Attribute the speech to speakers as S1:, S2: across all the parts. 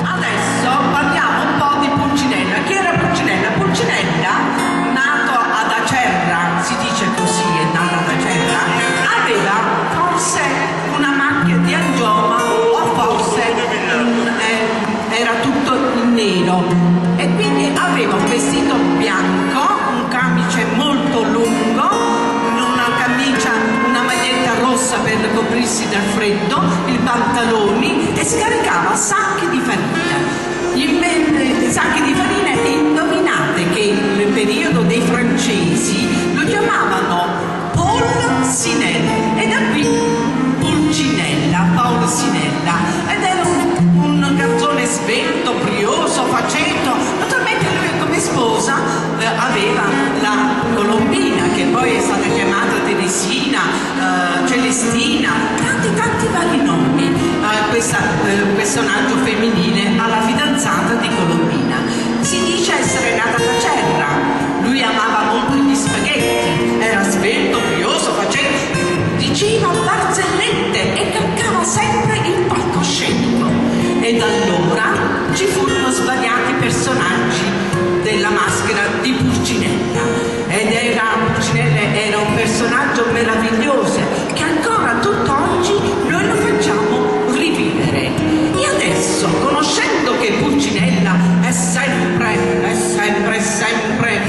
S1: Adesso parliamo un po' di Pulcinella. Chi era Pulcinella? Pulcinella, nato ad Acerra, si dice così, è nato ad Acerra, aveva forse una macchia di angioma o forse era tutto in nero e quindi aveva un vestito bianco, un camice molto lungo, una camicia, una maglietta rossa per coprirsi dal freddo, i pantaloni e scaricava sacchi di farina. Sacchi di farina, e indovinate che nel periodo dei francesi lo chiamavano Polsinella, e da qui Pulcinella, Polsinella, ed era un garzone svelto, brioso, facetto. Naturalmente lui come sposa aveva la Colombina, che poi è stata chiamata Teresina, Celestina, tanti vari nomi. Questo personaggio femminile alla fidanzata di Colombina. Si dice essere nata da Acerra, lui amava molto gli spaghetti, era svelto, brioso, faceva vicino a barzellette e calcava sempre il palcoscenico. Ed allora ci furono svariati personaggi della maschera di Pulcinella, ed Pulcinella era un personaggio meraviglioso che ancora tutt'oggi noi lo facciamo rivivere. E adesso, conoscendo che Pulcinella è sempre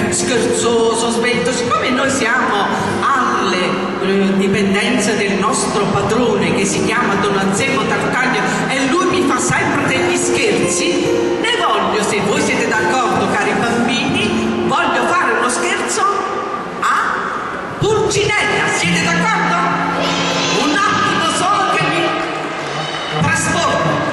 S1: scherzoso, svelto, siccome noi siamo alle dipendenze del nostro padrone che si chiama Don Azzemo Tartaglia e lui mi fa sempre degli scherzi, ne voglio, se voi siete d'accordo cari bambini, voglio fare uno scherzo a Pulcinella. Siete d'accordo? Un attimo solo che mi trasformo.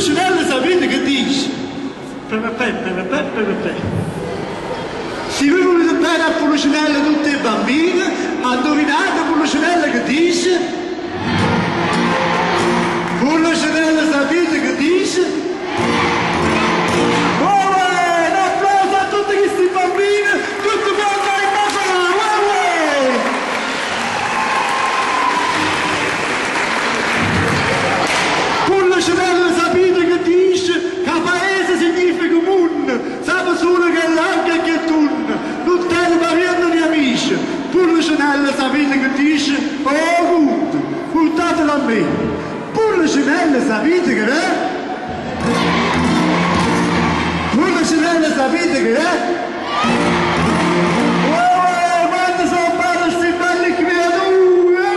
S2: Pulcinella sapete che dice? Se voi volete bene a Pulcinella tutte le bambine, ma indovinate Pulcinella che dice? Pulcinella sapete che dice? Un applauso a tutti questi bambini, tutti quanti ai Pulcinella sapete che dice? Che paese significa mondo, sapete solo che è l'anca e che è tunna, non tiene parenti né amici. Pulcinella sapete che dice? Oh good, portatelo a me. Pulcinella sapete che è? Pulcinella sapete che è? Quando sono belli questi belli creature!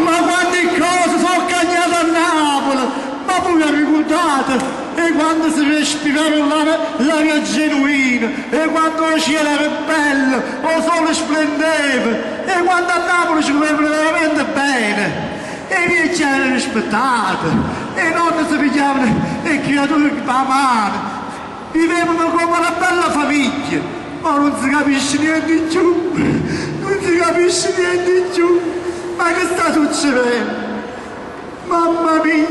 S2: Ma quante cose sono cagnate a Napoli! Ma voi vi ricordate? E quando si respirava l'aria genuina, e quando il cielo era bello, il sole splendeva, e quando a Napoli ci volevano veramente bene. E i miei c'erano rispettati, e i nonni si pigliavano le creature per la mano, vivevano come una bella famiglia, ma non si capisce niente di più, non si capisce niente di più. Ma che sta succedendo? Mamma mia,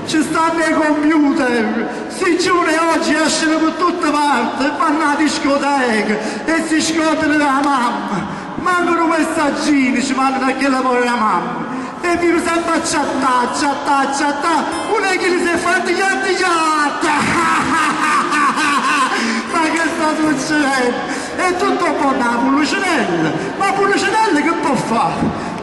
S2: ci stanno i computer, si giura oggi escono per tutte parti, vanno alla discoteca e si scordano la mamma. Mancano messaggini, ci mandano a che lavora la mamma. E vive sempre a chattare, uno che li si è fatti gli altri. Ma che sta succedendo? È tutto un po' da Pulcinella, ma Pulcinella che può fare?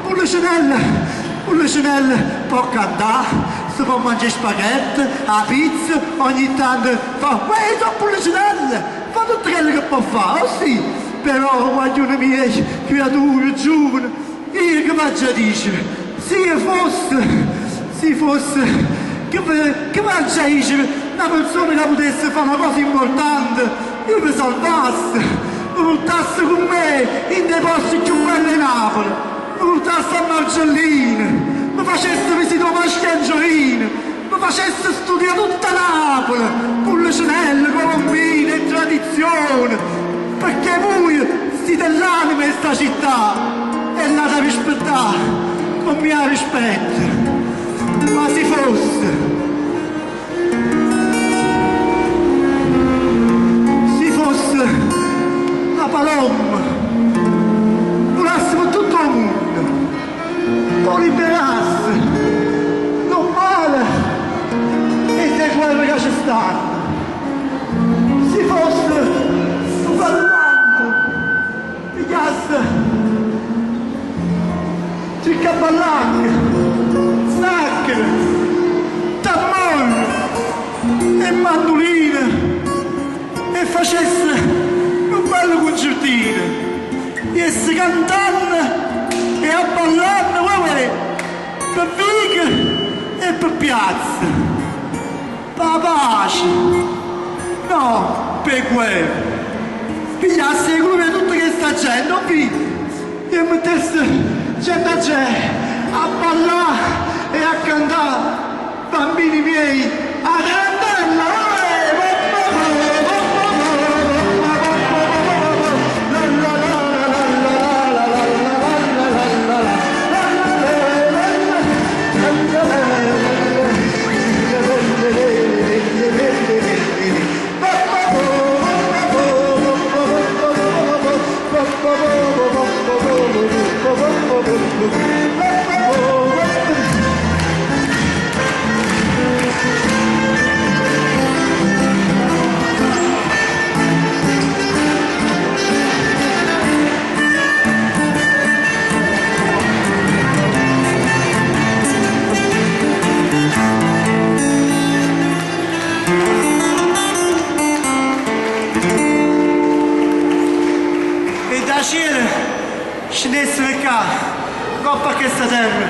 S2: Pulcinella può cantare, si può mangiare spaghetti, la pizza, ogni tanto fa, sono Pulcinella, fa tutto quello che può fare, oh sì, però voglio una mia creatura giovane, io che faccio a dire? Se fosse, che faccio a dire? Una persona che potesse fare una cosa importante, io mi salvasse, mi portasse con me in dei posti più belli di Napoli, mi portasse a Marcellina, mi facesse visitare Maschiangioina, mi facesse studiare tutta Napoli, Pulcinella, Colombina e tradizione, perché voi siete l'anima di questa città e la da rispettare, con mio rispetto. Ma se fosse la palomma, volasse per tutto il mondo, lo liberasse, non male, e te guerre che ci stanno. Se fosse un ballante, pigliasse ciccaballanche, snacchere, tammone e mandoline, e facesse un bello concertino, e si cantando e a ballare, per viga e per piazza, per la pace, no, per guerra. Pigliasse le clube tutta questa gente, non e mettesse gente a ballare e a cantare, bambini miei, a tarantella, scendessero qua, coppa a questa terra,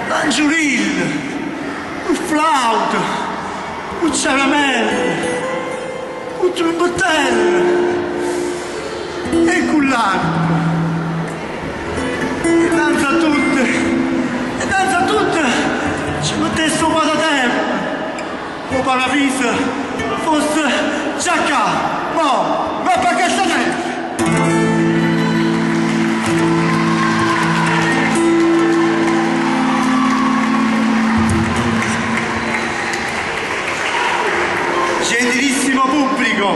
S2: l'angiolino, un flauto, un caramelle, un trombottello e il cullano. E danza a tutte Paravisa fosse già qua, ma perché se ne? Gentilissimo pubblico,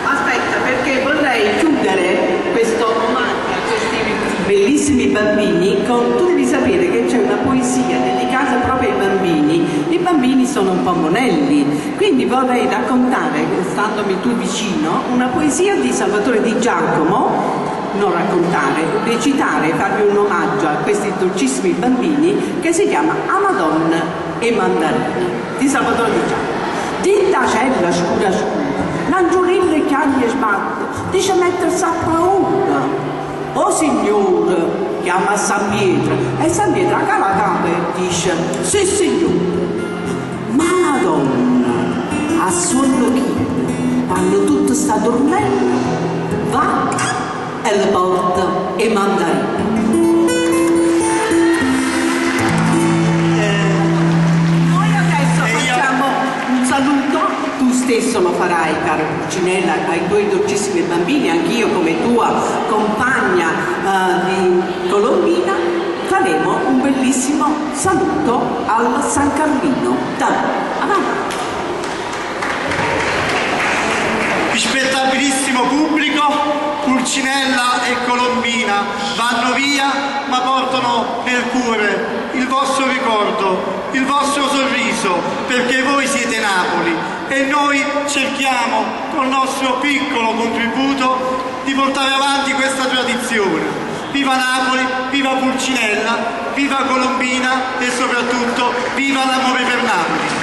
S1: Aspetta, perché vorrei chiudere questo omaggio a questi bellissimi bambini con tu devi sapere che c'è una poesia dedicata proprio ai bambini. I bambini sono un po' monelli, quindi vorrei raccontare, standomi tu vicino, una poesia di Salvatore Di Giacomo, non raccontare, recitare, farvi un omaggio a questi dolcissimi bambini, che si chiama A Madonna e Mandarina di Salvatore Di Giacomo. Tinta cella scura scura, l'angiorile chiaglie sbatte, dice mettersi a paura. O signore, chiama San Pietro, e San Pietro a cala capo e dice, sì signore. Ma Madonna, a sonno chi, quando tutto sta dormendo, va e le porta e mandarina. Saluto, tu stesso lo farai, caro Pulcinella, ai tuoi dolcissimi bambini, anch'io come tua compagna di Colombina, faremo un bellissimo saluto al San Carlino. Dai, avanti.
S2: Rispettabilissimo pubblico, Pulcinella e Colombina vanno via, ma portano nel cuore il vostro ricordo, il vostro sorriso, perché voi siete Napoli e noi cerchiamo col nostro piccolo contributo di portare avanti questa tradizione. Viva Napoli, viva Pulcinella, viva Colombina e soprattutto viva l'amore per Napoli!